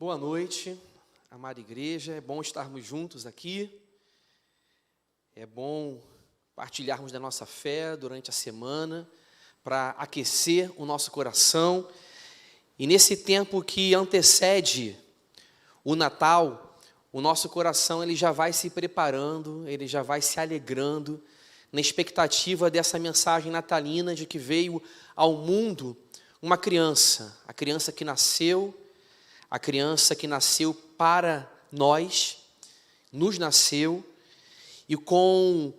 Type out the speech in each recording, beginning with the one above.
Boa noite, amada igreja. É bom estarmos juntos aqui. É bom partilharmos da nossa fé durante a semana para aquecer o nosso coração. E nesse tempo que antecede o Natal, o nosso coração ele já vai se preparando, ele já vai se alegrando na expectativa dessa mensagem natalina de que veio ao mundo uma criança, a criança que nasceu para nós, nos nasceu, e como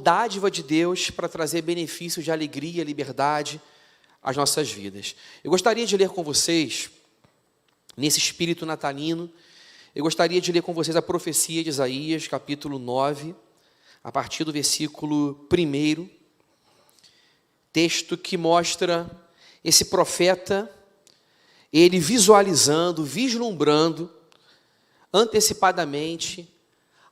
dádiva de Deus para trazer benefícios de alegria e liberdade às nossas vidas. Eu gostaria de ler com vocês, nesse espírito natalino, eu gostaria de ler com vocês a profecia de Isaías, capítulo 9, a partir do versículo 1, texto que mostra esse profeta, ele visualizando, vislumbrando, antecipadamente,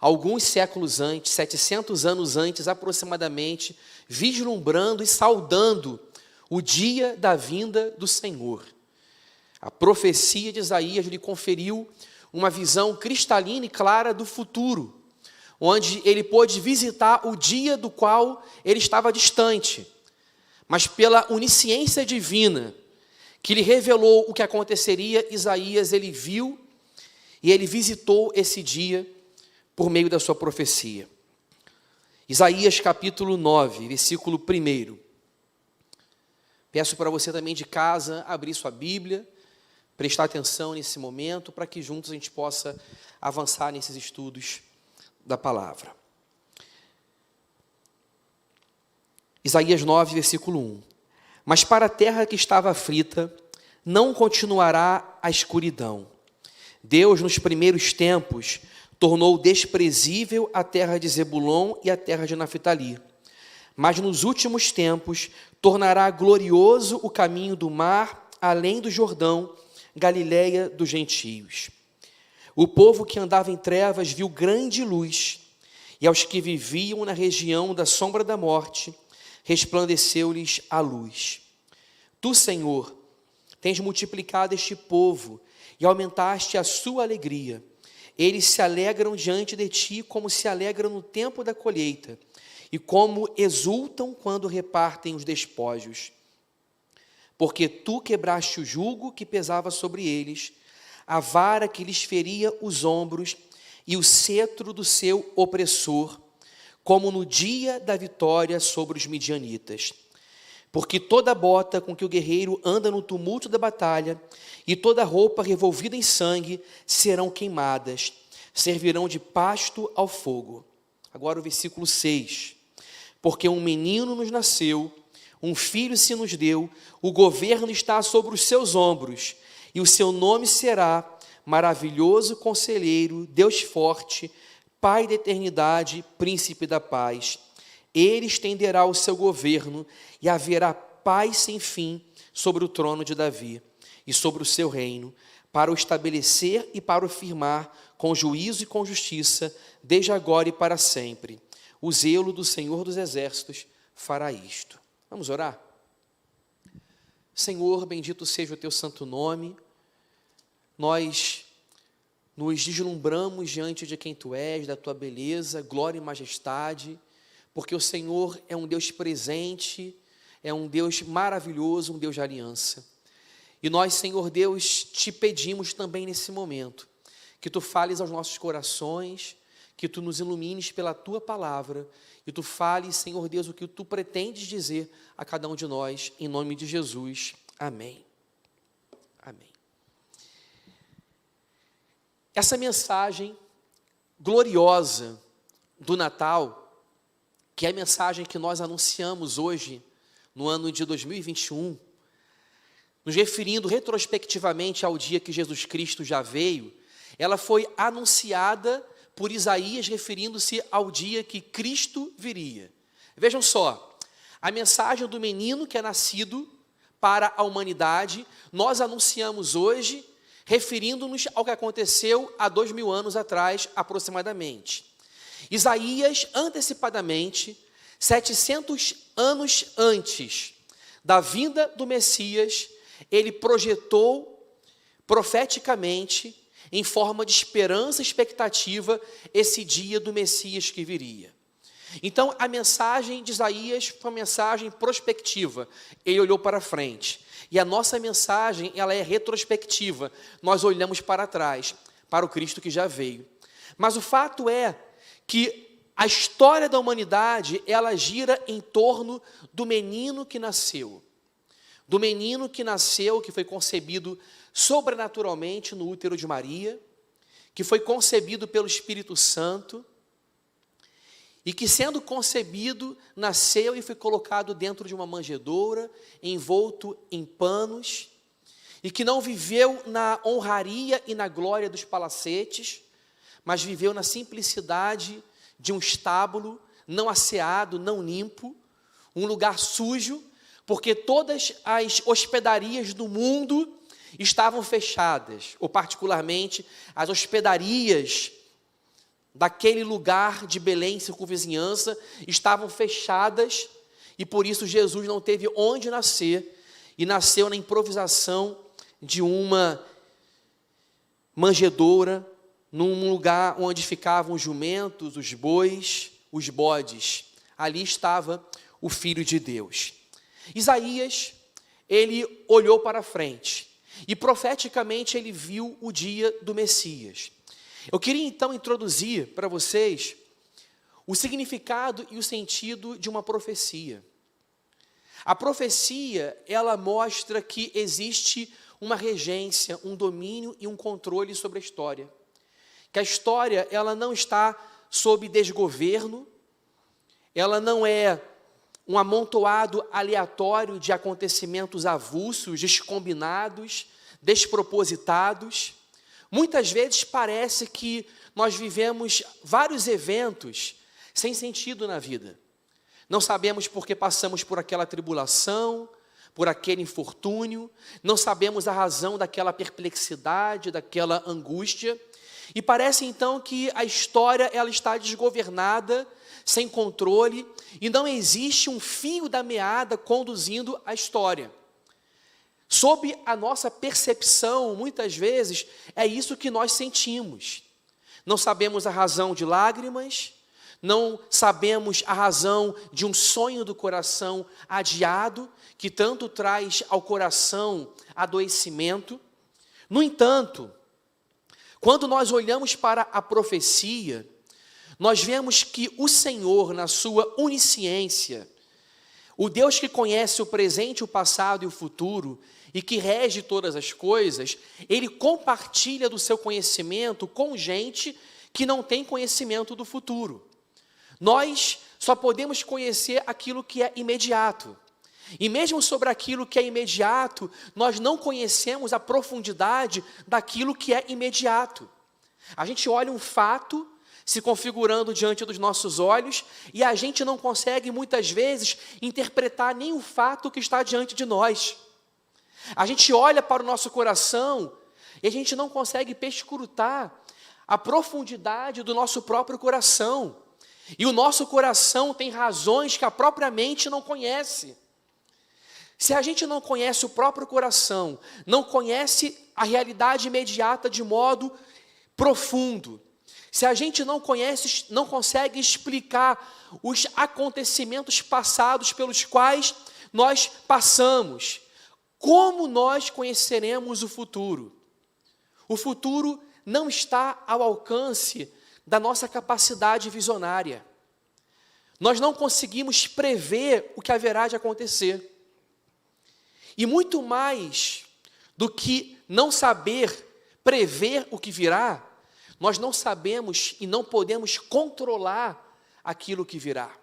alguns séculos antes, 700 anos antes aproximadamente, vislumbrando e saudando o dia da vinda do Senhor. A profecia de Isaías lhe conferiu uma visão cristalina e clara do futuro, onde ele pôde visitar o dia do qual ele estava distante, mas pela onisciência divina, que lhe revelou o que aconteceria, Isaías, ele viu e ele visitou esse dia por meio da sua profecia. Isaías capítulo 9, versículo 1. Peço para você também de casa abrir sua Bíblia, prestar atenção nesse momento, para que juntos a gente possa avançar nesses estudos da palavra. Isaías 9, versículo 1. Mas para a terra que estava aflita, não continuará a escuridão. Deus, nos primeiros tempos, tornou desprezível a terra de Zebulon e a terra de Naftali. Mas nos últimos tempos, tornará glorioso o caminho do mar, além do Jordão, Galileia dos gentios. O povo que andava em trevas viu grande luz, e aos que viviam na região da sombra da morte, resplandeceu-lhes a luz. Tu, Senhor, tens multiplicado este povo e aumentaste a sua alegria. Eles se alegram diante de ti como se alegram no tempo da colheita e como exultam quando repartem os despojos. Porque tu quebraste o jugo que pesava sobre eles, a vara que lhes feria os ombros e o cetro do seu opressor, como no dia da vitória sobre os midianitas. Porque toda bota com que o guerreiro anda no tumulto da batalha e toda roupa revolvida em sangue serão queimadas, servirão de pasto ao fogo. Agora o versículo 6. Porque um menino nos nasceu, um filho se nos deu, o governo está sobre os seus ombros, e o seu nome será Maravilhoso Conselheiro, Deus Forte, Pai da Eternidade, Príncipe da Paz. Ele estenderá o seu governo e haverá paz sem fim sobre o trono de Davi e sobre o seu reino, para o estabelecer e para o firmar com juízo e com justiça, desde agora e para sempre. O zelo do Senhor dos Exércitos fará isto. Vamos orar? Senhor, bendito seja o teu santo nome. Nós nos deslumbramos diante de quem tu és, da tua beleza, glória e majestade, porque o Senhor é um Deus presente, é um Deus maravilhoso, um Deus de aliança. E nós, Senhor Deus, te pedimos também nesse momento, que tu fales aos nossos corações, que tu nos ilumines pela tua palavra, e tu fales, Senhor Deus, o que tu pretendes dizer a cada um de nós, em nome de Jesus. Amém. Amém. Essa mensagem gloriosa do Natal, que é a mensagem que nós anunciamos hoje, no ano de 2021, nos referindo retrospectivamente ao dia que Jesus Cristo já veio, ela foi anunciada por Isaías, referindo-se ao dia que Cristo viria. Vejam só, a mensagem do menino que é nascido para a humanidade, nós anunciamos hoje, referindo-nos ao que aconteceu há 2000 anos atrás, aproximadamente. Isaías, antecipadamente, 700 anos antes da vinda do Messias, ele projetou profeticamente, em forma de esperança e expectativa, esse dia do Messias que viria. Então, a mensagem de Isaías foi uma mensagem prospectiva. Ele olhou para frente. E a nossa mensagem, ela é retrospectiva. Nós olhamos para trás, para o Cristo que já veio. Mas o fato é que a história da humanidade, ela gira em torno do menino que nasceu. Do menino que nasceu, que foi concebido sobrenaturalmente no útero de Maria, que foi concebido pelo Espírito Santo, e que, sendo concebido, nasceu e foi colocado dentro de uma manjedoura, envolto em panos, e que não viveu na honraria e na glória dos palacetes, mas viveu na simplicidade de um estábulo, não asseado, não limpo, um lugar sujo, porque todas as hospedarias do mundo estavam fechadas, ou particularmente as hospedarias daquele lugar de Belém, circunvizinhança, estavam fechadas, e por isso Jesus não teve onde nascer, e nasceu na improvisação de uma manjedoura, num lugar onde ficavam os jumentos, os bois, os bodes. Ali estava o Filho de Deus. Isaías, ele olhou para frente, e profeticamente ele viu o dia do Messias. Eu queria então introduzir para vocês o significado e o sentido de uma profecia. A profecia, ela mostra que existe uma regência, um domínio e um controle sobre a história. Que a história, ela não está sob desgoverno, ela não é um amontoado aleatório de acontecimentos avulsos, descombinados, despropositados. Muitas vezes parece que nós vivemos vários eventos sem sentido na vida. Não sabemos por que passamos por aquela tribulação, por aquele infortúnio, não sabemos a razão daquela perplexidade, daquela angústia, e parece então que a história ela está desgovernada, sem controle, e não existe um fio da meada conduzindo a história. Sob a nossa percepção, muitas vezes, é isso que nós sentimos. Não sabemos a razão de lágrimas, não sabemos a razão de um sonho do coração adiado, que tanto traz ao coração adoecimento. No entanto, quando nós olhamos para a profecia, nós vemos que o Senhor, na sua onisciência, o Deus que conhece o presente, o passado e o futuro, e que rege todas as coisas, ele compartilha do seu conhecimento com gente que não tem conhecimento do futuro. Nós só podemos conhecer aquilo que é imediato. E mesmo sobre aquilo que é imediato, nós não conhecemos a profundidade daquilo que é imediato. A gente olha um fato se configurando diante dos nossos olhos e a gente não consegue, muitas vezes, interpretar nem o fato que está diante de nós. A gente olha para o nosso coração e a gente não consegue perscrutar a profundidade do nosso próprio coração. E o nosso coração tem razões que a própria mente não conhece. Se a gente não conhece o próprio coração, não conhece a realidade imediata de modo profundo, se a gente não conhece, não consegue explicar os acontecimentos passados pelos quais nós passamos, como nós conheceremos o futuro? O futuro não está ao alcance da nossa capacidade visionária. Nós não conseguimos prever o que haverá de acontecer. E muito mais do que não saber prever o que virá, nós não sabemos e não podemos controlar aquilo que virá.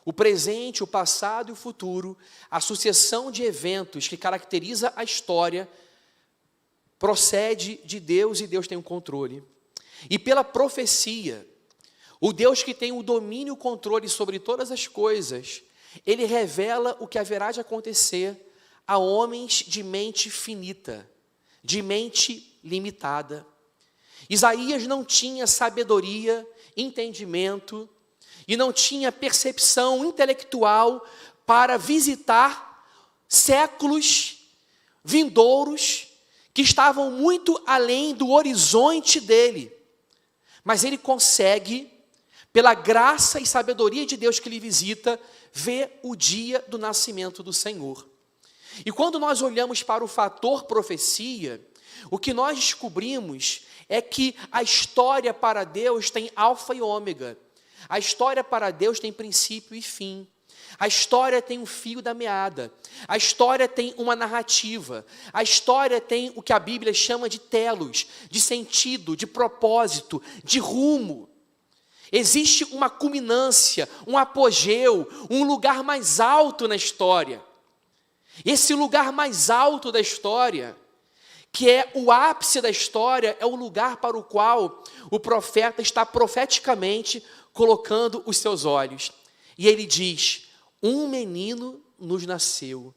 O presente, o passado e o futuro, a sucessão de eventos que caracteriza a história, procede de Deus e Deus tem o controle. E pela profecia, o Deus que tem o domínio e o controle sobre todas as coisas, ele revela o que haverá de acontecer a homens de mente finita, de mente limitada. Isaías não tinha sabedoria, entendimento, e não tinha percepção intelectual para visitar séculos vindouros que estavam muito além do horizonte dele, mas ele consegue, pela graça e sabedoria de Deus que lhe visita, ver o dia do nascimento do Senhor. E quando nós olhamos para o fator profecia, o que nós descobrimos é que a história para Deus tem alfa e ômega. A história para Deus tem princípio e fim. A história tem um fio da meada. A história tem uma narrativa. A história tem o que a Bíblia chama de telos, de sentido, de propósito, de rumo. Existe uma culminância, um apogeu, um lugar mais alto na história. Esse lugar mais alto da história, que é o ápice da história, é o lugar para o qual o profeta está profeticamente colocando os seus olhos. E ele diz: um menino nos nasceu,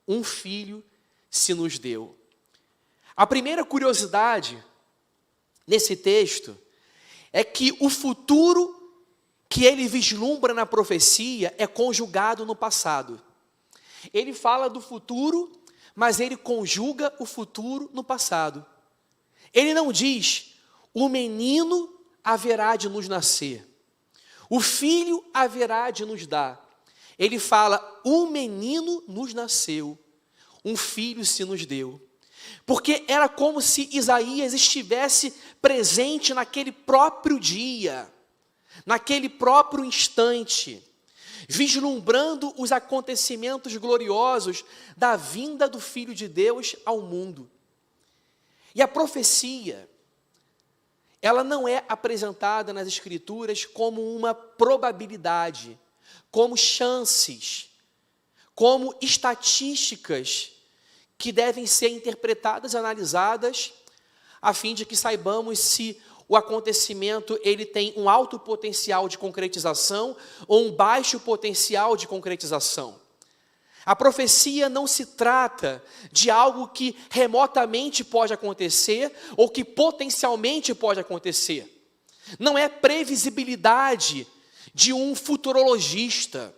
um filho se nos deu. A primeira curiosidade nesse texto é que o futuro que ele vislumbra na profecia é conjugado no passado. Ele fala do futuro, mas ele conjuga o futuro no passado. Ele não diz: o menino haverá de nos nascer, o filho haverá de nos dar. Ele fala: um menino nos nasceu, um filho se nos deu. Porque era como se Isaías estivesse presente naquele próprio dia, naquele próprio instante, vislumbrando os acontecimentos gloriosos da vinda do Filho de Deus ao mundo. E a profecia, ela não é apresentada nas Escrituras como uma probabilidade, como chances, como estatísticas que devem ser interpretadas, analisadas, a fim de que saibamos se o acontecimento ele tem um alto potencial de concretização ou um baixo potencial de concretização. A profecia não se trata de algo que remotamente pode acontecer ou que potencialmente pode acontecer. Não é previsibilidade de um futurologista,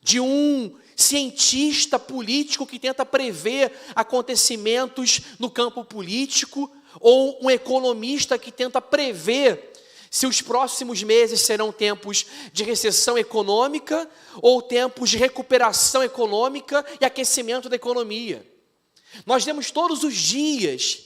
de um cientista político que tenta prever acontecimentos no campo político, ou um economista que tenta prever se os próximos meses serão tempos de recessão econômica ou tempos de recuperação econômica e aquecimento da economia. Nós vemos todos os dias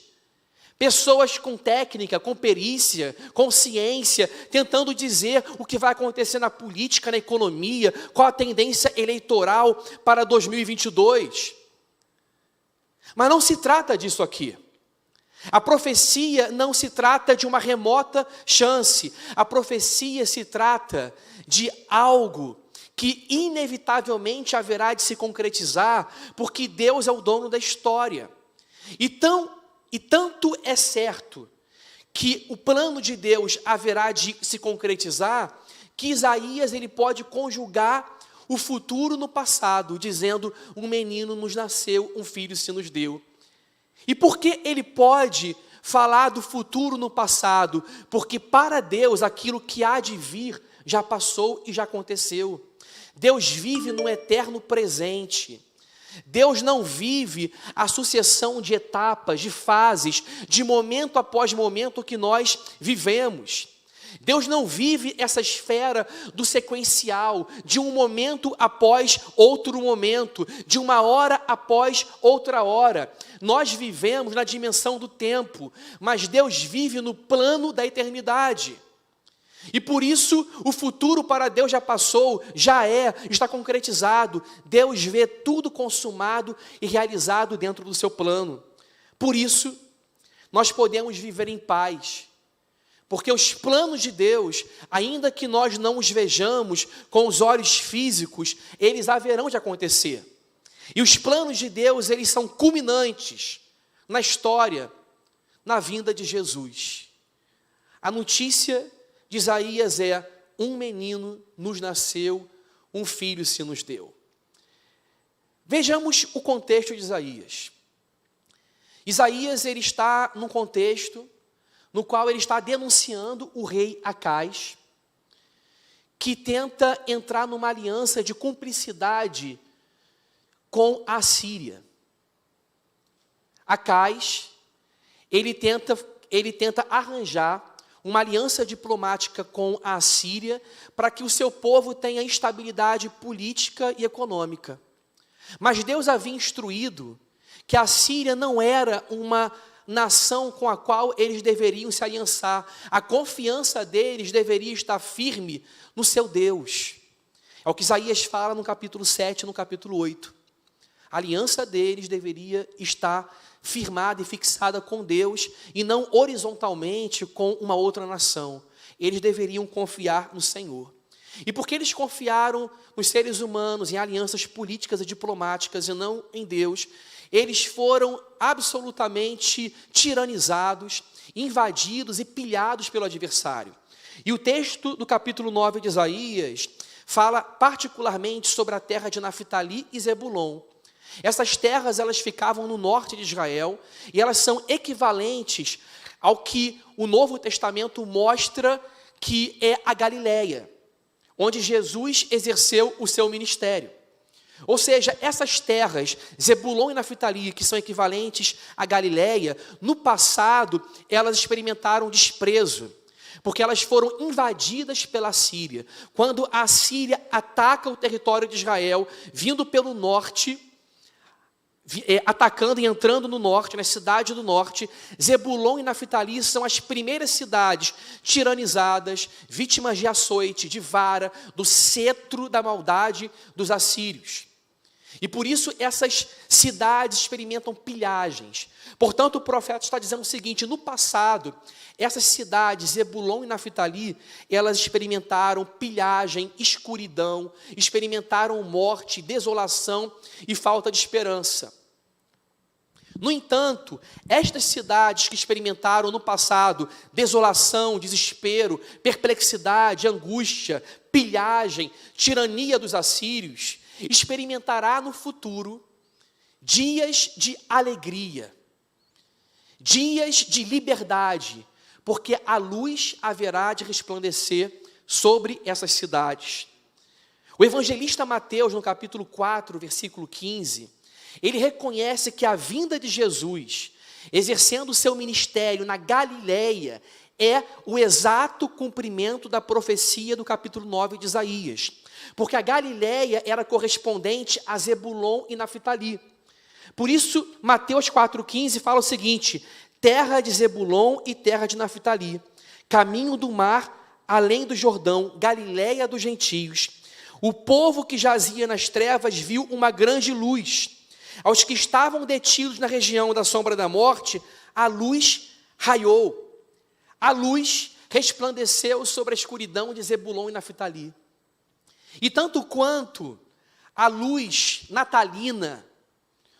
pessoas com técnica, com perícia, com ciência, tentando dizer o que vai acontecer na política, na economia, qual a tendência eleitoral para 2022. Mas não se trata disso aqui. A profecia não se trata de uma remota chance. A profecia se trata de algo que inevitavelmente haverá de se concretizar, porque Deus é o dono da história. E tanto é certo que o plano de Deus haverá de se concretizar, que Isaías ele pode conjugar o futuro no passado, dizendo: um menino nos nasceu, um filho se nos deu. E por que ele pode falar do futuro no passado? Porque para Deus aquilo que há de vir já passou e já aconteceu. Deus vive no eterno presente. Deus não vive a sucessão de etapas, de fases, de momento após momento que nós vivemos. Deus não vive essa esfera do sequencial, de um momento após outro momento, de uma hora após outra hora. Nós vivemos na dimensão do tempo, mas Deus vive no plano da eternidade. E por isso o futuro para Deus já passou, está concretizado. Deus vê tudo consumado e realizado dentro do seu plano. Por isso, nós podemos viver em paz. Porque os planos de Deus, ainda que nós não os vejamos com os olhos físicos, eles haverão de acontecer. E os planos de Deus, eles são culminantes na história, na vinda de Jesus. A notícia de Isaías é: um menino nos nasceu, um filho se nos deu. Vejamos o contexto de Isaías. Isaías ele está num contexto no qual ele está denunciando o rei Acaz, que tenta entrar numa aliança de cumplicidade com a Síria. Acaz ele tenta arranjar uma aliança diplomática com a Assíria para que o seu povo tenha estabilidade política e econômica. Mas Deus havia instruído que a Síria não era uma nação com a qual eles deveriam se aliançar. A confiança deles deveria estar firme no seu Deus. É o que Isaías fala no capítulo 7 e no capítulo 8. A aliança deles deveria estar firmada e fixada com Deus e não horizontalmente com uma outra nação. Eles deveriam confiar no Senhor. E porque eles confiaram nos seres humanos, em alianças políticas e diplomáticas e não em Deus, eles foram absolutamente tiranizados, invadidos e pilhados pelo adversário. E o texto do capítulo 9 de Isaías fala particularmente sobre a terra de Naftali e Zebulon. Essas terras, elas ficavam no norte de Israel e elas são equivalentes ao que o Novo Testamento mostra que é a Galileia, onde Jesus exerceu o seu ministério. Ou seja, essas terras, Zebulon e Naftali, que são equivalentes à Galileia, no passado elas experimentaram desprezo, porque elas foram invadidas pela Síria. Quando a Síria ataca o território de Israel, vindo pelo norte, atacando e entrando no norte, na cidade do norte, Zebulon e Naftali são as primeiras cidades tiranizadas, vítimas de açoite, de vara, do cetro da maldade dos assírios. E por isso essas cidades experimentam pilhagens. Portanto, o profeta está dizendo o seguinte: no passado, essas cidades, Zebulon e Naftali, elas experimentaram pilhagem, escuridão, experimentaram morte, desolação e falta de esperança. No entanto, estas cidades que experimentaram no passado desolação, desespero, perplexidade, angústia, pilhagem, tirania dos assírios, experimentará no futuro dias de alegria, dias de liberdade, porque a luz haverá de resplandecer sobre essas cidades. O evangelista Mateus, no capítulo 4, versículo 15, ele reconhece que a vinda de Jesus, exercendo o seu ministério na Galileia, é o exato cumprimento da profecia do capítulo 9 de Isaías. Porque a Galileia era correspondente a Zebulon e Naftali. Por isso, Mateus 4,15 fala o seguinte: terra de Zebulon e terra de Naftali, caminho do mar, além do Jordão, Galileia dos gentios. O povo que jazia nas trevas viu uma grande luz. Aos que estavam detidos na região da sombra da morte, a luz raiou. A luz resplandeceu sobre a escuridão de Zebulon e Naftali. E tanto quanto a luz natalina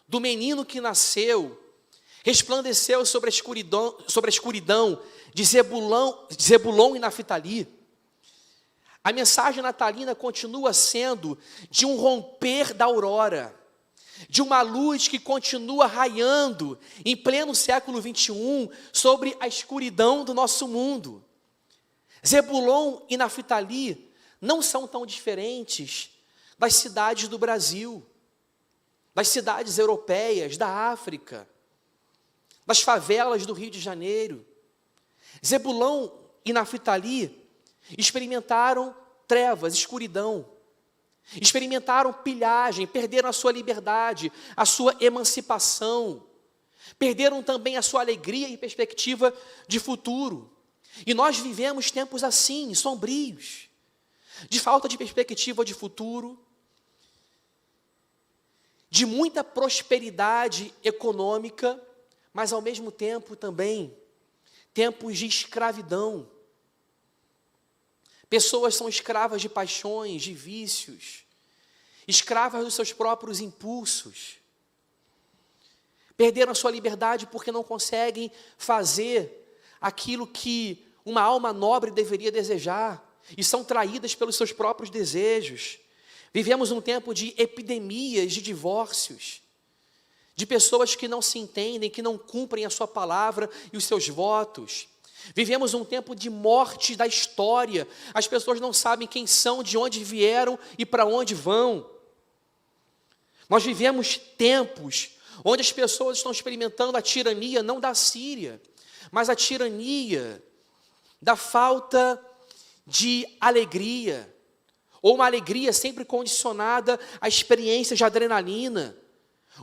do menino que nasceu resplandeceu sobre a escuridão de Zebulon e Naftali, a mensagem natalina continua sendo de um romper da aurora, de uma luz que continua raiando em pleno século 21 sobre a escuridão do nosso mundo. Zebulon e Naftali não são tão diferentes das cidades do Brasil, das cidades europeias, da África, das favelas do Rio de Janeiro. Zebulon e Naftali experimentaram trevas, escuridão, experimentaram pilhagem, perderam a sua liberdade, a sua emancipação, perderam também a sua alegria e perspectiva de futuro. E nós vivemos tempos assim, sombrios, de falta de perspectiva de futuro, de muita prosperidade econômica, mas ao mesmo tempo também tempos de escravidão. Pessoas são escravas de paixões, de vícios, escravas dos seus próprios impulsos. Perderam a sua liberdade porque não conseguem fazer aquilo que uma alma nobre deveria desejar, e são traídas pelos seus próprios desejos. Vivemos um tempo de epidemias, de divórcios, de pessoas que não se entendem, que não cumprem a sua palavra e os seus votos. Vivemos um tempo de morte da história. As pessoas não sabem quem são, de onde vieram e para onde vão. Nós vivemos tempos onde as pessoas estão experimentando a tirania não da Síria, mas a tirania da falta de alegria, ou uma alegria sempre condicionada a experiências de adrenalina,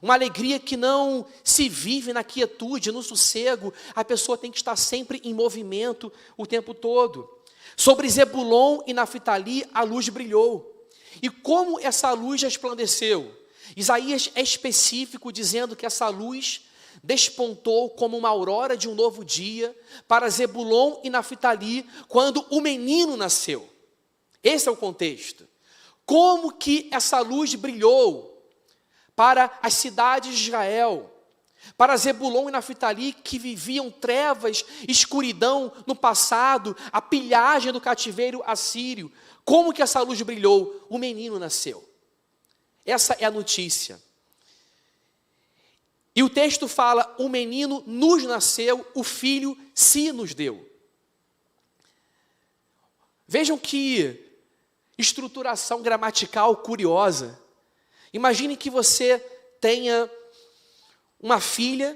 uma alegria que não se vive na quietude, no sossego. A pessoa tem que estar sempre em movimento o tempo todo. Sobre Zebulon e Naftali a luz brilhou. E como essa luz resplandeceu? Isaías é específico dizendo que essa luz despontou como uma aurora de um novo dia para Zebulon e Naftali quando o menino nasceu. Esse é o contexto. Como que essa luz brilhou para as cidades de Israel, para Zebulon e Naftali, que viviam trevas, escuridão no passado, a pilhagem do cativeiro assírio. Como que essa luz brilhou? O menino nasceu. Essa é a notícia. E o texto fala, o menino nos nasceu, o filho se nos deu. Vejam que estruturação gramatical curiosa. Imagine que você tenha uma filha,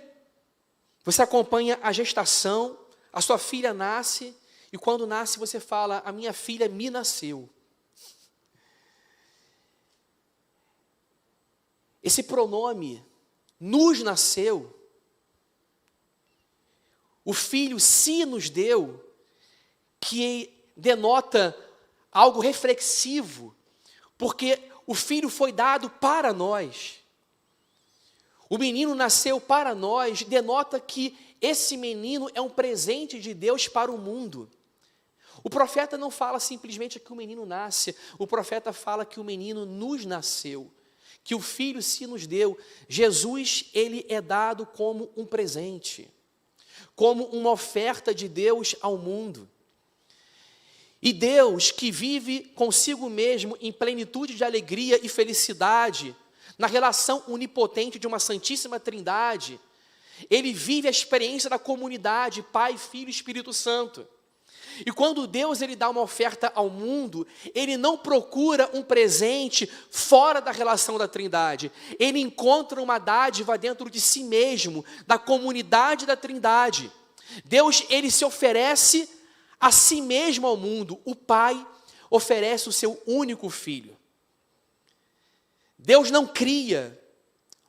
você acompanha a gestação, a sua filha nasce, e quando nasce você fala, a minha filha me nasceu. Esse pronome, nos nasceu, o filho se nos deu, que denota algo reflexivo, porque o filho foi dado para nós. O menino nasceu para nós, denota que esse menino é um presente de Deus para o mundo. O profeta não fala simplesmente que o menino nasce, o profeta fala que o menino nos nasceu, que o filho se nos deu. Jesus, ele é dado como um presente, como uma oferta de Deus ao mundo. E Deus, que vive consigo mesmo em plenitude de alegria e felicidade, na relação onipotente de uma Santíssima Trindade, ele vive a experiência da comunidade, Pai, Filho e Espírito Santo. E quando Deus ele dá uma oferta ao mundo, ele não procura um presente fora da relação da Trindade. Ele encontra uma dádiva dentro de si mesmo, da comunidade da Trindade. Deus, ele se oferece a si mesmo ao mundo. O Pai oferece o seu único Filho. Deus não cria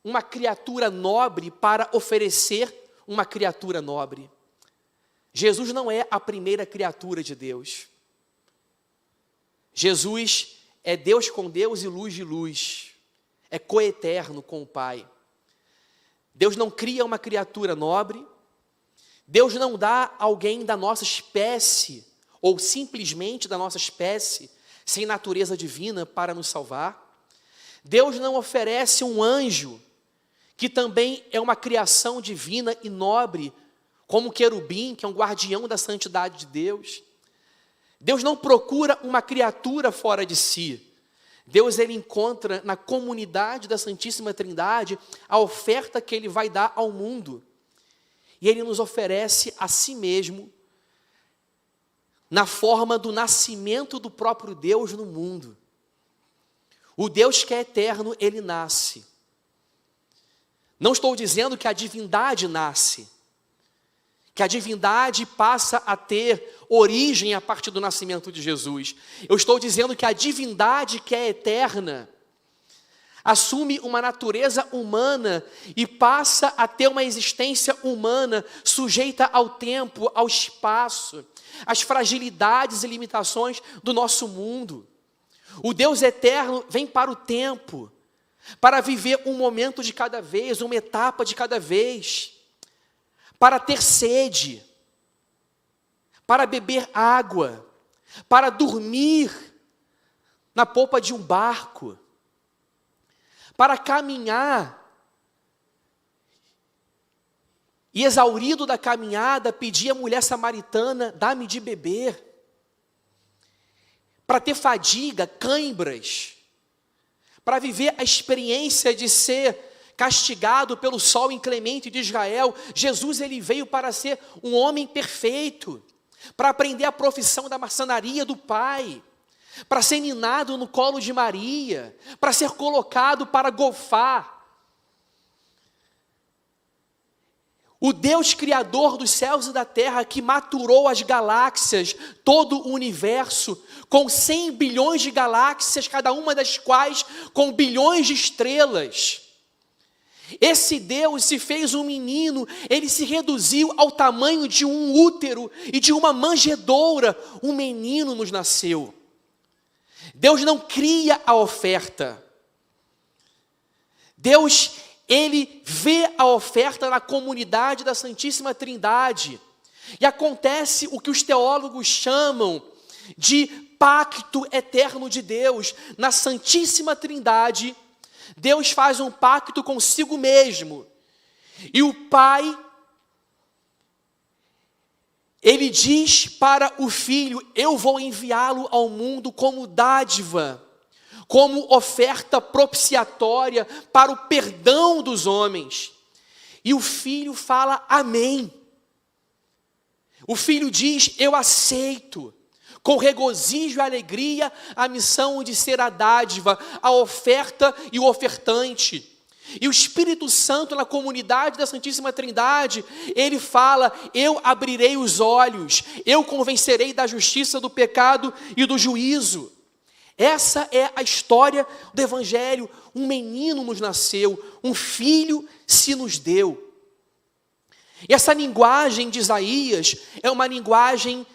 uma criatura nobre para oferecer uma criatura nobre. Jesus não é a primeira criatura de Deus. Jesus é Deus com Deus e luz de luz. É coeterno com o Pai. Deus não cria uma criatura nobre. Deus não dá alguém da nossa espécie, ou simplesmente da nossa espécie, sem natureza divina para nos salvar. Deus não oferece um anjo, que também é uma criação divina e nobre, como o querubim, que é um guardião da santidade de Deus. Deus não procura uma criatura fora de si. Deus, ele encontra na comunidade da Santíssima Trindade a oferta que ele vai dar ao mundo. E ele nos oferece a si mesmo, na forma do nascimento do próprio Deus no mundo. O Deus que é eterno, ele nasce. Não estou dizendo que a divindade nasce, que a divindade passa a ter origem a partir do nascimento de Jesus. Eu estou dizendo que a divindade que é eterna assume uma natureza humana e passa a ter uma existência humana sujeita ao tempo, ao espaço, às fragilidades e limitações do nosso mundo. O Deus eterno vem para o tempo, para viver um momento de cada vez, uma etapa de cada vez, para ter sede, para beber água, para dormir na popa de um barco, para caminhar, e exaurido da caminhada, pedir à mulher samaritana, dá-me de beber, para ter fadiga, cãibras, para viver a experiência de ser castigado pelo sol inclemente de Israel. Jesus, ele veio para ser um homem perfeito, para aprender a profissão da maçonaria do Pai, para ser ninado no colo de Maria, para ser colocado para golfar. O Deus criador dos céus e da terra, que maturou as galáxias, todo o universo, com 100 bilhões de galáxias, cada uma das quais com bilhões de estrelas. Esse Deus se fez um menino, ele se reduziu ao tamanho de um útero e de uma manjedoura. Um menino nos nasceu. Deus não cria a oferta. Deus, ele vê a oferta na comunidade da Santíssima Trindade. E acontece o que os teólogos chamam de pacto eterno de Deus. Na Santíssima Trindade, Deus faz um pacto consigo mesmo. E o Pai, ele diz para o Filho: eu vou enviá-lo ao mundo como dádiva, como oferta propiciatória para o perdão dos homens. E o Filho fala amém. O Filho diz: eu aceito, com regozijo e alegria, a missão de ser a dádiva, a oferta e o ofertante. E o Espírito Santo, na comunidade da Santíssima Trindade, ele fala: eu abrirei os olhos, eu convencerei da justiça, do pecado e do juízo. Essa é a história do Evangelho. Um menino nos nasceu, um filho se nos deu. E essa linguagem de Isaías é uma linguagem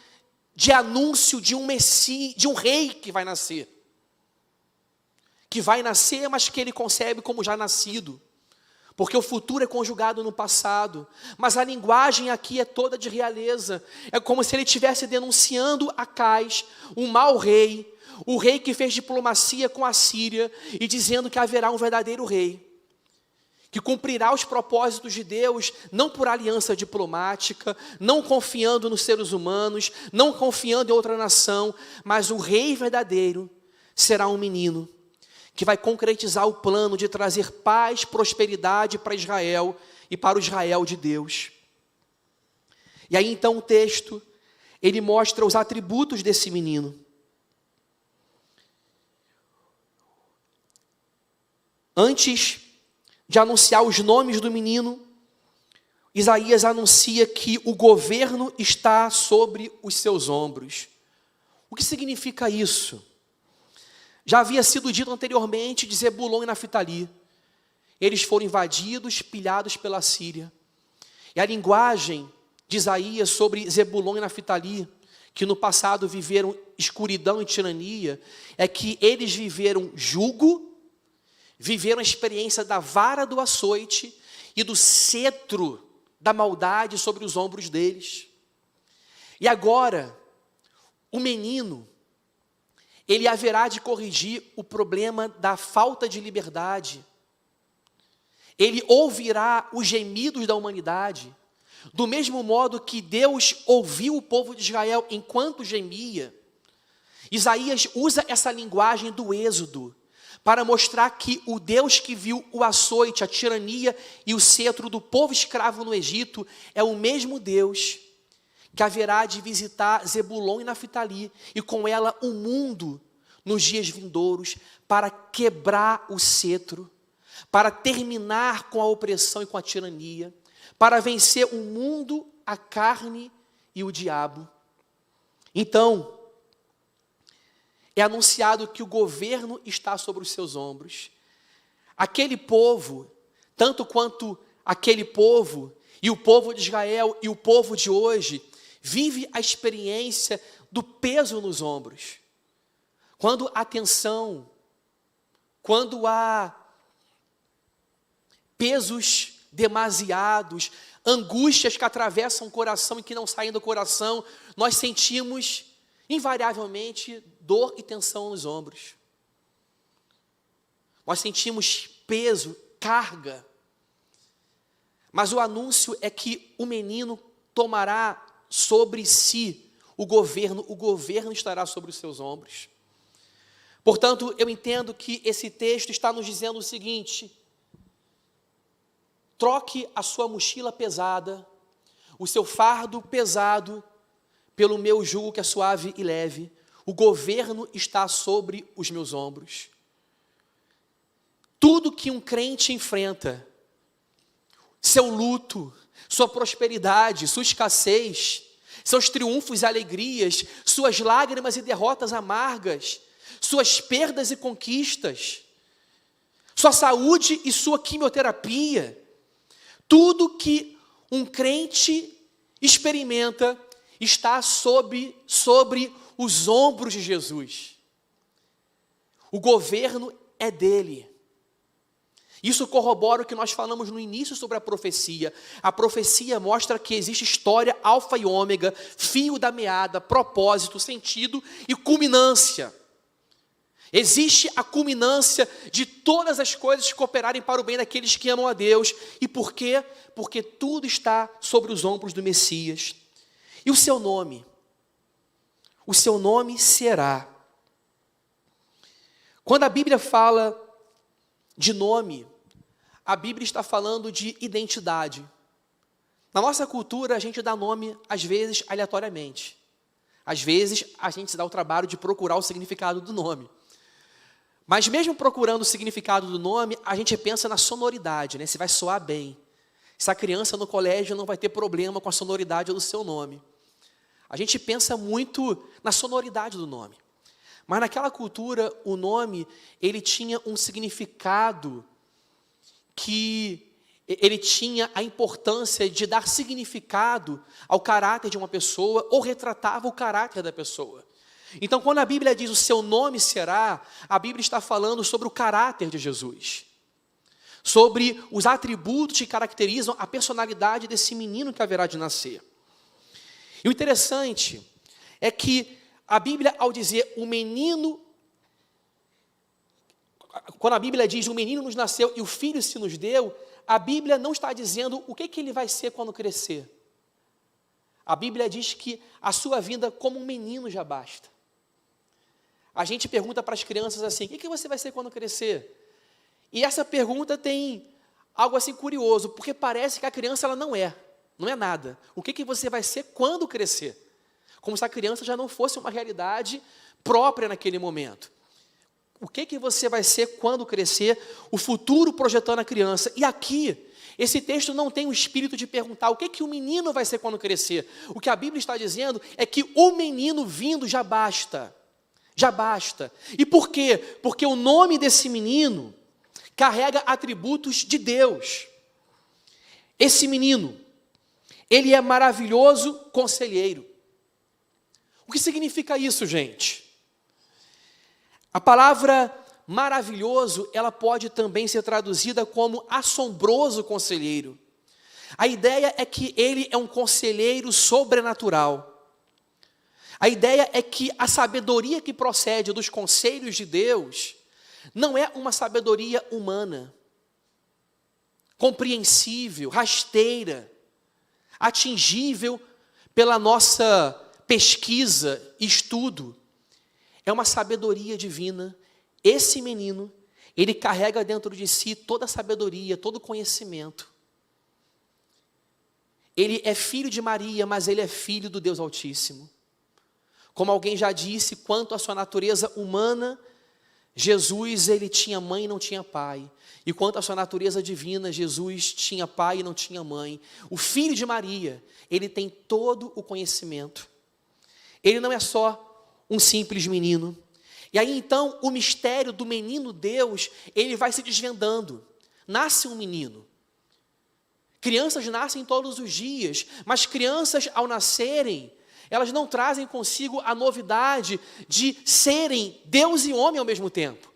de anúncio de um Messias, de um rei que vai nascer. Que vai nascer, mas que ele concebe como já nascido. Porque o futuro é conjugado no passado. Mas a linguagem aqui é toda de realeza. É como se ele estivesse denunciando Acais, um mau rei, o rei que fez diplomacia com a Síria, e dizendo que haverá um verdadeiro rei, que cumprirá os propósitos de Deus, não por aliança diplomática, não confiando nos seres humanos, não confiando em outra nação, mas o rei verdadeiro será um menino, que vai concretizar o plano de trazer paz, prosperidade para Israel e para o Israel de Deus. E aí então o texto, ele mostra os atributos desse menino. Antes de anunciar os nomes do menino, Isaías anuncia que o governo está sobre os seus ombros. O que significa isso? Já havia sido dito anteriormente de Zebulon e Naftali. Eles foram invadidos, pilhados pela Síria. E a linguagem de Isaías sobre Zebulon e Naftali, que no passado viveram escuridão e tirania, é que eles viveram jugo, viveram a experiência da vara do açoite e do cetro da maldade sobre os ombros deles. E agora, o menino, ele haverá de corrigir o problema da falta de liberdade. Ele ouvirá os gemidos da humanidade, do mesmo modo que Deus ouviu o povo de Israel enquanto gemia. Isaías usa essa linguagem do Êxodo, para mostrar que o Deus que viu o açoite, a tirania e o cetro do povo escravo no Egito é o mesmo Deus que haverá de visitar Zebulon e Naftali e com ela o mundo nos dias vindouros para quebrar o cetro, para terminar com a opressão e com a tirania, para vencer o mundo, a carne e o diabo. Então, é anunciado que o governo está sobre os seus ombros. Aquele povo, tanto quanto aquele povo, e o povo de Israel e o povo de hoje, vive a experiência do peso nos ombros. Quando há tensão, quando há pesos demasiados, angústias que atravessam o coração e que não saem do coração, nós sentimos invariavelmente dor e tensão nos ombros. Nós sentimos peso, carga. Mas o anúncio é que o menino tomará sobre si o governo estará sobre os seus ombros. Portanto, eu entendo que esse texto está nos dizendo o seguinte: troque a sua mochila pesada, o seu fardo pesado, pelo meu jugo que é suave e leve. O governo está sobre os meus ombros. Tudo que um crente enfrenta, seu luto, sua prosperidade, sua escassez, seus triunfos e alegrias, suas lágrimas e derrotas amargas, suas perdas e conquistas, sua saúde e sua quimioterapia. Tudo que um crente experimenta está sobre os ombros de Jesus. O governo é dele. Isso corrobora o que nós falamos no início sobre a profecia. A profecia mostra que existe história, alfa e ômega, fio da meada, propósito, sentido e culminância. Existe a culminância de todas as coisas cooperarem para o bem daqueles que amam a Deus. E por quê? Porque tudo está sobre os ombros do Messias. E o seu nome? O seu nome será. Quando a Bíblia fala de nome, a Bíblia está falando de identidade. Na nossa cultura, a gente dá nome, às vezes, aleatoriamente. Às vezes, a gente se dá o trabalho de procurar o significado do nome. Mas mesmo procurando o significado do nome, a gente pensa na sonoridade, né? Se vai soar bem. Se a criança no colégio não vai ter problema com a sonoridade do seu nome. A gente pensa muito na sonoridade do nome. Mas naquela cultura, o nome, ele tinha um significado que ele tinha a importância de dar significado ao caráter de uma pessoa ou retratava o caráter da pessoa. Então, quando a Bíblia diz o seu nome será, a Bíblia está falando sobre o caráter de Jesus. Sobre os atributos que caracterizam a personalidade desse menino que haverá de nascer. E o interessante é que a Bíblia, ao dizer o menino, quando a Bíblia diz o menino nos nasceu e o filho se nos deu, a Bíblia não está dizendo o que ele vai ser quando crescer. A Bíblia diz que a sua vinda como um menino já basta. A gente pergunta para as crianças assim, o que você vai ser quando crescer? E essa pergunta tem algo assim curioso, porque parece que a criança ela não é nada. O que você vai ser quando crescer? Como se a criança já não fosse uma realidade própria naquele momento. O que você vai ser quando crescer? O futuro projetando a criança. E aqui, esse texto não tem o espírito de perguntar o que o menino vai ser quando crescer. O que a Bíblia está dizendo é que o menino vindo já basta. Já basta. E por quê? Porque o nome desse menino carrega atributos de Deus. Esse menino, ele é maravilhoso conselheiro. O que significa isso, gente? A palavra maravilhoso, ela pode também ser traduzida como assombroso conselheiro. A ideia é que ele é um conselheiro sobrenatural. A ideia é que a sabedoria que procede dos conselhos de Deus não é uma sabedoria humana, compreensível, rasteira, atingível pela nossa pesquisa, estudo. É uma sabedoria divina. Esse menino, ele carrega dentro de si toda a sabedoria, todo o conhecimento. Ele é filho de Maria, mas ele é filho do Deus Altíssimo. Como alguém já disse, quanto à sua natureza humana, Jesus, ele tinha mãe e não tinha pai. E quanto à sua natureza divina, Jesus tinha pai e não tinha mãe. O filho de Maria, ele tem todo o conhecimento. Ele não é só um simples menino. E aí então o mistério do menino Deus, ele vai se desvendando. Nasce um menino. Crianças nascem todos os dias, mas crianças ao nascerem, elas não trazem consigo a novidade de serem Deus e homem ao mesmo tempo.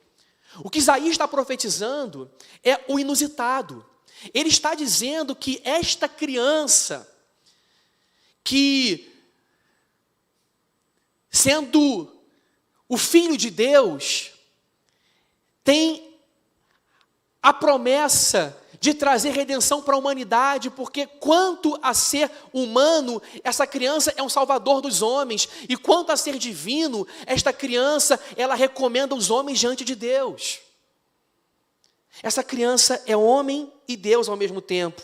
O que Isaías está profetizando é o inusitado. Ele está dizendo que esta criança, que sendo o Filho de Deus, tem a promessa de trazer redenção para a humanidade, porque quanto a ser humano, essa criança é um salvador dos homens, e quanto a ser divino, esta criança, ela recomenda os homens diante de Deus. Essa criança é homem e Deus ao mesmo tempo.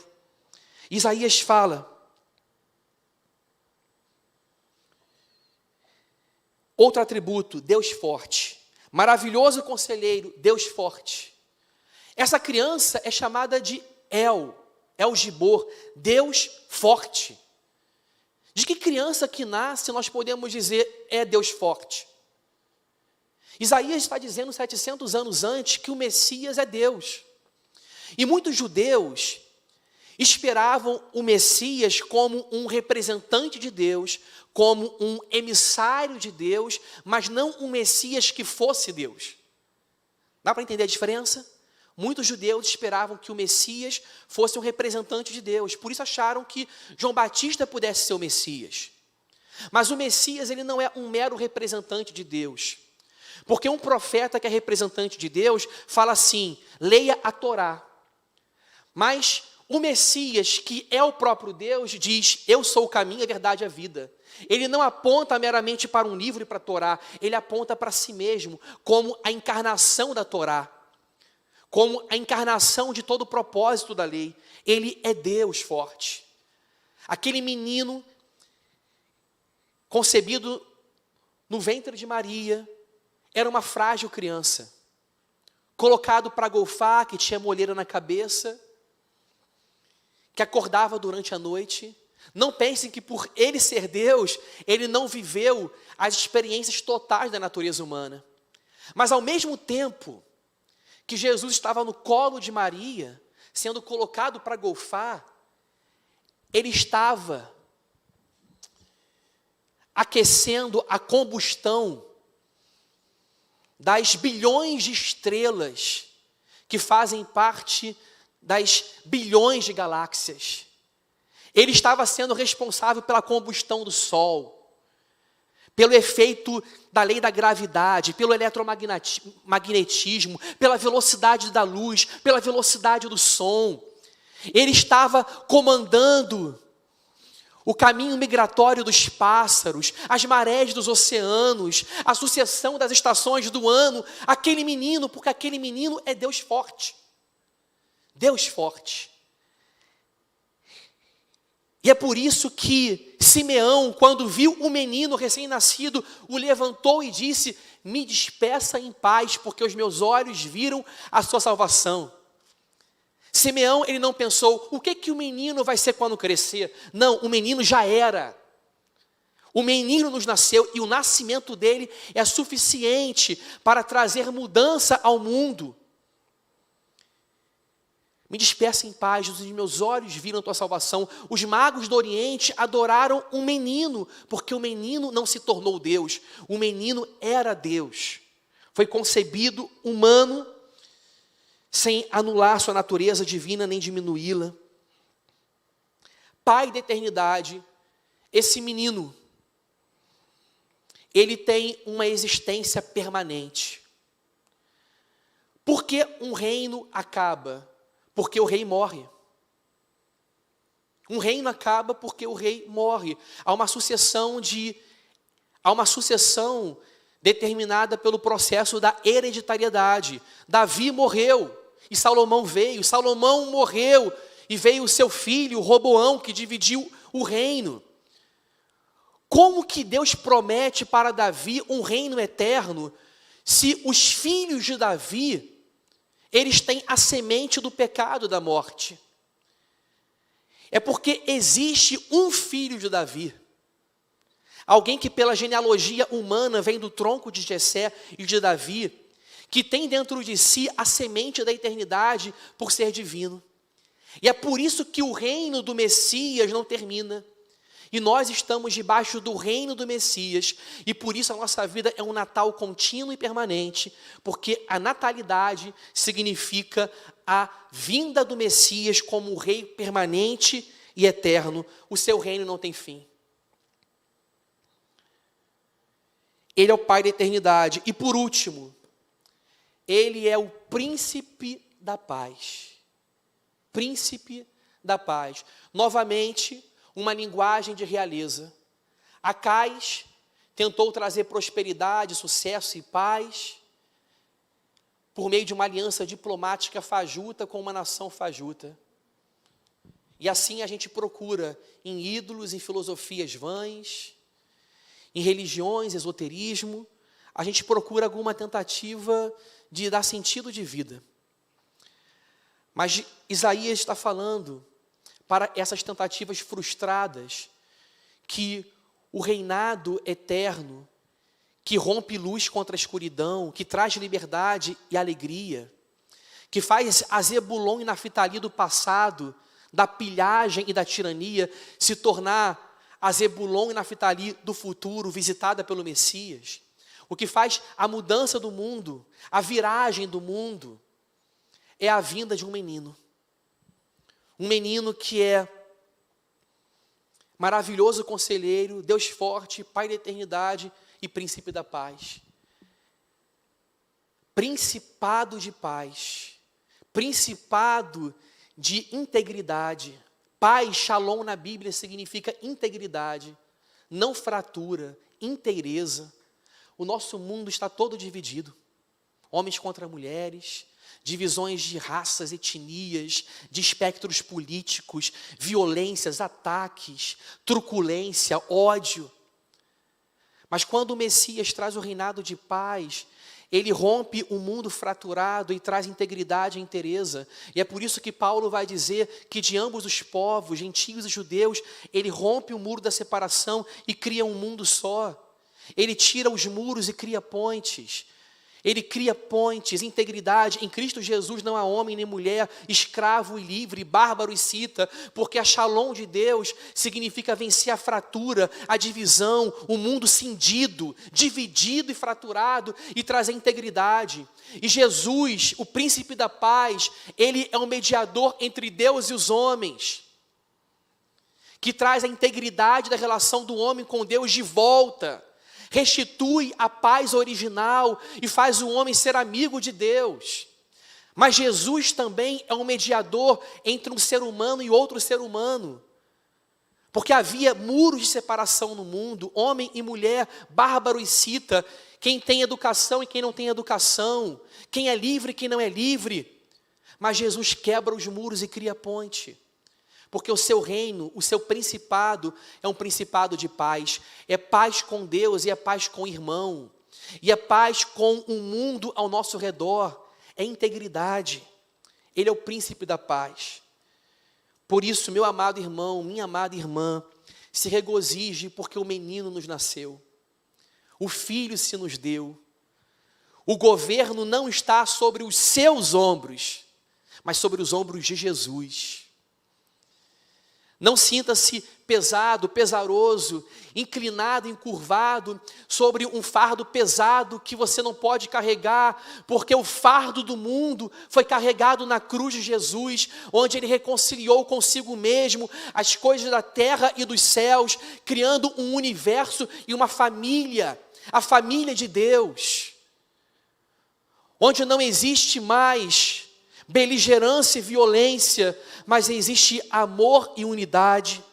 Isaías fala, outro atributo, Deus forte. Maravilhoso conselheiro, Deus forte. Essa criança é chamada de El. El Gibor, Deus forte. De que criança que nasce nós podemos dizer é Deus forte? Isaías está dizendo 700 anos antes que o Messias é Deus. E muitos judeus esperavam o Messias como um representante de Deus, como um emissário de Deus, mas não um Messias que fosse Deus. Dá para entender a diferença? Muitos judeus esperavam que o Messias fosse um representante de Deus, por isso acharam que João Batista pudesse ser o Messias. Mas o Messias, ele não é um mero representante de Deus, porque um profeta que é representante de Deus fala assim: leia a Torá. Mas o Messias, que é o próprio Deus, diz: eu sou o caminho, a verdade e a vida. Ele não aponta meramente para um livro e para a Torá, ele aponta para si mesmo, como a encarnação da Torá, como a encarnação de todo o propósito da lei. Ele é Deus forte. Aquele menino concebido no ventre de Maria era uma frágil criança, colocado para golfar, que tinha molheira na cabeça, que acordava durante a noite. Não pensem que por ele ser Deus, ele não viveu as experiências totais da natureza humana. Mas ao mesmo tempo que Jesus estava no colo de Maria, sendo colocado para golfar, ele estava aquecendo a combustão das bilhões de estrelas que fazem parte das bilhões de galáxias. Ele estava sendo responsável pela combustão do Sol, pelo efeito da lei da gravidade, pelo eletromagnetismo, pela velocidade da luz, pela velocidade do som. Ele estava comandando o caminho migratório dos pássaros, as marés dos oceanos, a sucessão das estações do ano. Aquele menino, porque aquele menino é Deus forte. Deus forte. E é por isso que Simeão, quando viu o menino recém-nascido, o levantou e disse: me despeça em paz, porque os meus olhos viram a sua salvação. Simeão, ele não pensou: o que o menino vai ser quando crescer? Não, o menino já era. O menino nos nasceu e o nascimento dele é suficiente para trazer mudança ao mundo. Me despeça em paz, os meus olhos viram a tua salvação. Os magos do Oriente adoraram um menino, porque o menino não se tornou Deus, o menino era Deus. Foi concebido humano, sem anular sua natureza divina, nem diminuí-la. Pai da eternidade, esse menino, ele tem uma existência permanente. Por que um reino acaba? Porque o rei morre. Um reino acaba porque o rei morre. Há uma sucessão determinada pelo processo da hereditariedade. Davi morreu e Salomão veio. Salomão morreu e veio o seu filho, Roboão, que dividiu o reino. Como que Deus promete para Davi um reino eterno, se os filhos de Davi, eles têm a semente do pecado da morte? É porque existe um filho de Davi, alguém que pela genealogia humana vem do tronco de Jessé e de Davi, que tem dentro de si a semente da eternidade por ser divino. E é por isso que o reino do Messias não termina. E nós estamos debaixo do reino do Messias, e por isso a nossa vida é um Natal contínuo e permanente, porque a natalidade significa a vinda do Messias como o rei permanente e eterno. O seu reino não tem fim. Ele é o Pai da eternidade. E por último, ele é o príncipe da paz. Príncipe da paz. Novamente, uma linguagem de realeza. Acais tentou trazer prosperidade, sucesso e paz por meio de uma aliança diplomática fajuta com uma nação fajuta. E assim a gente procura em ídolos, em filosofias vãs, em religiões, esoterismo, a gente procura alguma tentativa de dar sentido de vida. Mas Isaías está falando para essas tentativas frustradas, que o reinado eterno, que rompe luz contra a escuridão, que traz liberdade e alegria, que faz a Zebulon e Naftali do passado, da pilhagem e da tirania, se tornar a Zebulon e Naftali do futuro, visitada pelo Messias. O que faz a mudança do mundo, a viragem do mundo, é a vinda de um menino. Um menino que é maravilhoso conselheiro, Deus forte, Pai da eternidade e Príncipe da paz. Principado de paz, principado de integridade. Paz, shalom na Bíblia significa integridade, não fratura, inteireza. O nosso mundo está todo dividido. Homens contra mulheres, divisões de raças, etnias, de espectros políticos, violências, ataques, truculência, ódio. Mas quando o Messias traz o reinado de paz, ele rompe o mundo fraturado e traz integridade e inteireza. E é por isso que Paulo vai dizer que de ambos os povos, gentios e judeus, ele rompe o muro da separação e cria um mundo só. Ele tira os muros e cria pontes. Ele cria pontes, integridade. Em Cristo Jesus não há homem nem mulher, escravo e livre, bárbaro e cita, porque a shalom de Deus significa vencer a fratura, a divisão, o mundo cindido, dividido e fraturado, e trazer integridade. E Jesus, o príncipe da paz, ele é o mediador entre Deus e os homens, que traz a integridade da relação do homem com Deus de volta, restitui a paz original e faz o homem ser amigo de Deus. Mas Jesus também é um mediador entre um ser humano e outro ser humano, porque havia muros de separação no mundo, homem e mulher, bárbaro e cita, quem tem educação e quem não tem educação, quem é livre e quem não é livre. Mas Jesus quebra os muros e cria ponte. Porque o seu reino, o seu principado é um principado de paz. É paz com Deus e é paz com o irmão. E é paz com o mundo ao nosso redor. É integridade. Ele é o príncipe da paz. Por isso, meu amado irmão, minha amada irmã, se regozije porque o menino nos nasceu. O filho se nos deu. O governo não está sobre os seus ombros, mas sobre os ombros de Jesus. Não sinta-se pesado, pesaroso, inclinado, encurvado, sobre um fardo pesado que você não pode carregar, porque o fardo do mundo foi carregado na cruz de Jesus, onde ele reconciliou consigo mesmo as coisas da terra e dos céus, criando um universo e uma família, a família de Deus, onde não existe mais beligerância e violência, mas existe amor e unidade.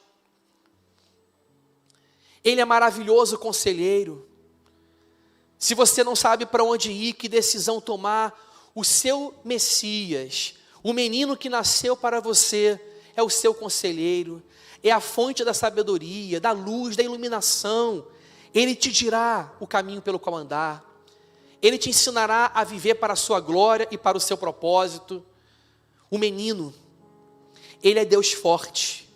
Ele é maravilhoso conselheiro. Se você não sabe para onde ir, que decisão tomar, o seu Messias, o menino que nasceu para você, é o seu conselheiro, é a fonte da sabedoria, da luz, da iluminação. Ele te dirá o caminho pelo qual andar. Ele te ensinará a viver para a sua glória e para o seu propósito. O menino, ele é Deus forte.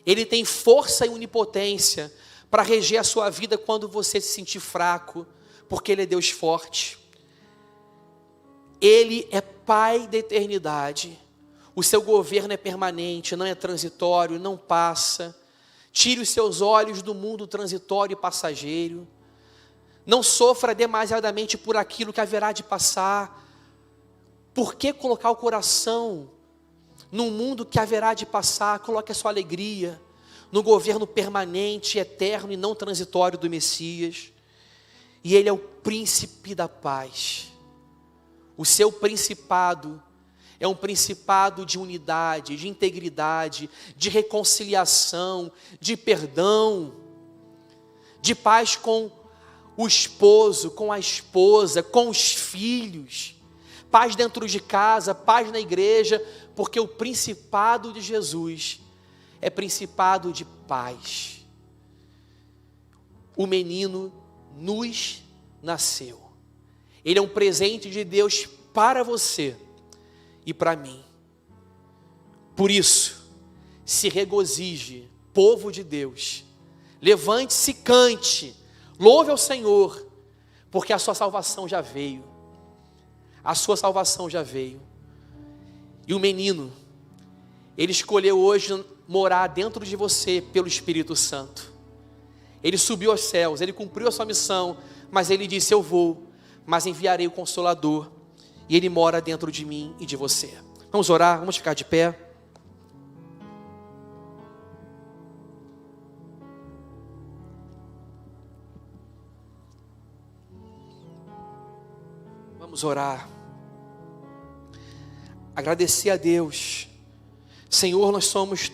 Ele tem força e onipotência para reger a sua vida quando você se sentir fraco, porque ele é Deus forte. Ele é Pai da eternidade. O seu governo é permanente, não é transitório, não passa. Tire os seus olhos do mundo transitório e passageiro. Não sofra demasiadamente por aquilo que haverá de passar. Por que colocar o coração num mundo que haverá de passar? Coloque a sua alegria no governo permanente, eterno e não transitório do Messias. E ele é o príncipe da paz. O seu principado é um principado de unidade, de integridade, de reconciliação, de perdão, de paz com o esposo, com a esposa, com os filhos, paz dentro de casa, paz na igreja, porque o principado de Jesus é principado de paz. O menino nos nasceu. Ele é um presente de Deus para você e para mim. Por isso, se regozije, povo de Deus. Levante-se, cante, louve ao Senhor, porque a sua salvação já veio. A sua salvação já veio. E o menino, ele escolheu hoje morar dentro de você pelo Espírito Santo. Ele subiu aos céus, ele cumpriu a sua missão, mas ele disse: eu vou, mas enviarei o Consolador, e ele mora dentro de mim e de você. Vamos orar, vamos ficar de pé. Vamos orar. Agradecer a Deus. Senhor, nós somos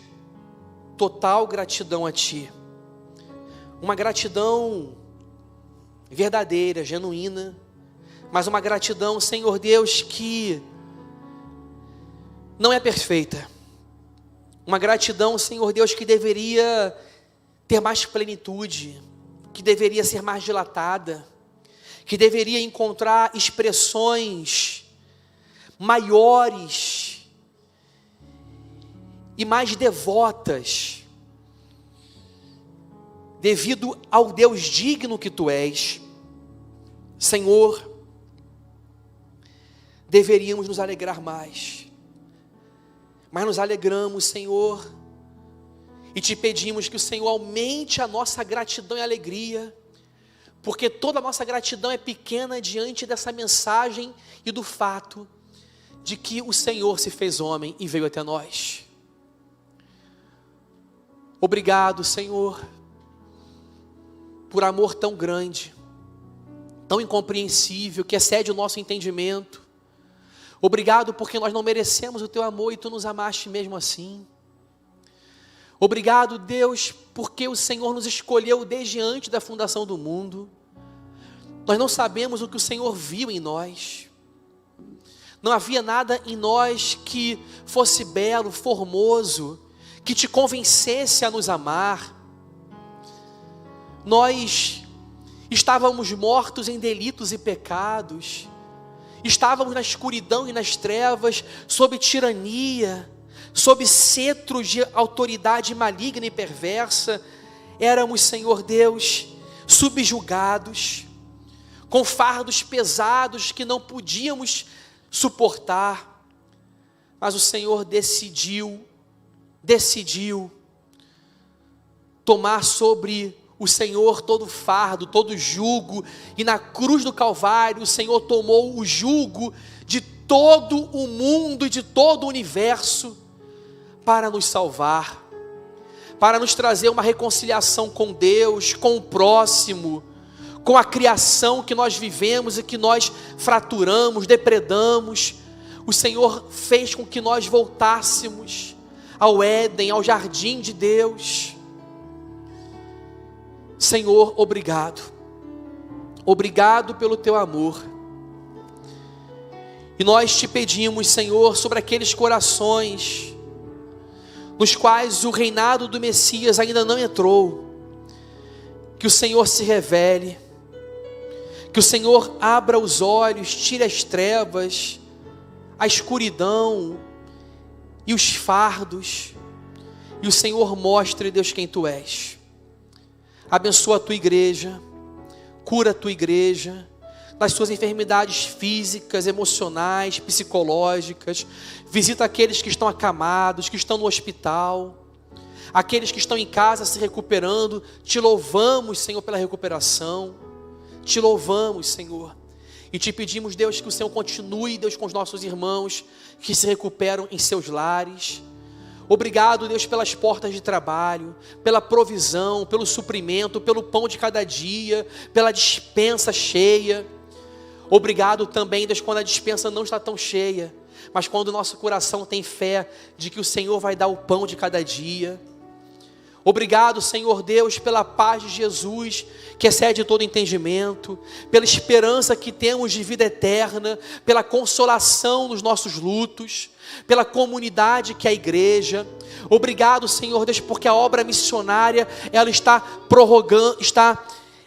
total gratidão a Ti. Uma gratidão verdadeira, genuína, mas uma gratidão, Senhor Deus, que não é perfeita. Uma gratidão, Senhor Deus, que deveria ter mais plenitude, que deveria ser mais dilatada, que deveria encontrar expressões maiores e mais devotas, devido ao Deus digno que Tu és. Senhor, deveríamos nos alegrar mais, mas nos alegramos, Senhor, e Te pedimos que o Senhor aumente a nossa gratidão e alegria, porque toda a nossa gratidão é pequena diante dessa mensagem e do fato de que o Senhor se fez homem e veio até nós. Obrigado, Senhor, por amor tão grande, tão incompreensível, que excede o nosso entendimento. Obrigado porque nós não merecemos o Teu amor e Tu nos amaste mesmo assim. Obrigado, Deus, porque o Senhor nos escolheu desde antes da fundação do mundo. Nós não sabemos o que o Senhor viu em nós. Não havia nada em nós que fosse belo, formoso, que Te convencesse a nos amar. Nós estávamos mortos em delitos e pecados, estávamos na escuridão e nas trevas, sob tirania, sob cetro de autoridade maligna e perversa. Éramos, Senhor Deus, subjugados, com fardos pesados que não podíamos suportar, mas o Senhor decidiu tomar sobre o Senhor todo fardo, todo jugo, e na cruz do Calvário o Senhor tomou o jugo de todo o mundo e de todo o universo para nos salvar, para nos trazer uma reconciliação com Deus, com o próximo, com a criação que nós vivemos e que nós fraturamos, depredamos. O Senhor fez com que nós voltássemos ao Éden, ao jardim de Deus. Senhor, obrigado. Obrigado pelo Teu amor. E nós Te pedimos, Senhor, sobre aqueles corações nos quais o reinado do Messias ainda não entrou, que o Senhor se revele, que o Senhor abra os olhos, tire as trevas, a escuridão e os fardos, e o Senhor mostre, Deus, quem Tu és. Abençoa a Tua igreja, cura a Tua igreja, das suas enfermidades físicas, emocionais, psicológicas. Visita aqueles que estão acamados, que estão no hospital, aqueles que estão em casa se recuperando. Te louvamos, Senhor, pela recuperação. Te louvamos, Senhor, e Te pedimos, Deus, que o Senhor continue, Deus, com os nossos irmãos que se recuperam em seus lares. Obrigado, Deus, pelas portas de trabalho, pela provisão, pelo suprimento, pelo pão de cada dia, pela despensa cheia. Obrigado também, Deus, quando a despensa não está tão cheia, mas quando o nosso coração tem fé de que o Senhor vai dar o pão de cada dia. Obrigado, Senhor Deus, pela paz de Jesus, que excede todo entendimento, pela esperança que temos de vida eterna, pela consolação nos nossos lutos, pela comunidade que é a igreja. Obrigado, Senhor Deus, porque a obra missionária, ela está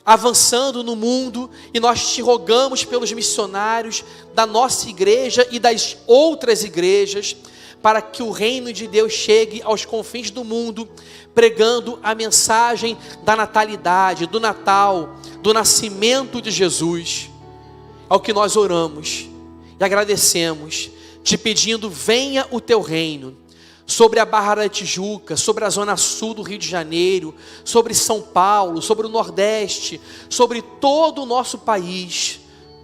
avançando no mundo, e nós Te rogamos pelos missionários da nossa igreja e das outras igrejas, para que o reino de Deus chegue aos confins do mundo, pregando a mensagem da natalidade, do Natal, do nascimento de Jesus. É o que nós oramos e agradecemos, te pedindo: venha o teu reino sobre a Barra da Tijuca, sobre a zona sul do Rio de Janeiro, sobre São Paulo, sobre o Nordeste, sobre todo o nosso país,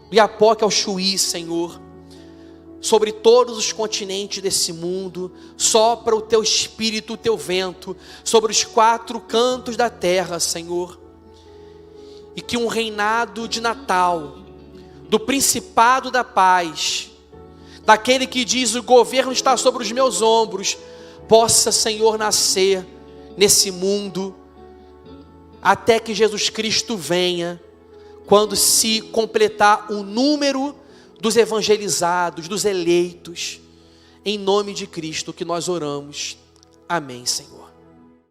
do Iapoque ao Chuí, Senhor, sobre todos os continentes desse mundo. Sopra o teu espírito, o teu vento, sobre os 4 cantos da terra, Senhor, e que um reinado de Natal, do principado da paz, daquele que diz: o governo está sobre os meus ombros, possa, Senhor, nascer nesse mundo, até que Jesus Cristo venha, quando se completar o número dos evangelizados, dos eleitos. Em nome de Cristo que nós oramos. Amém, Senhor.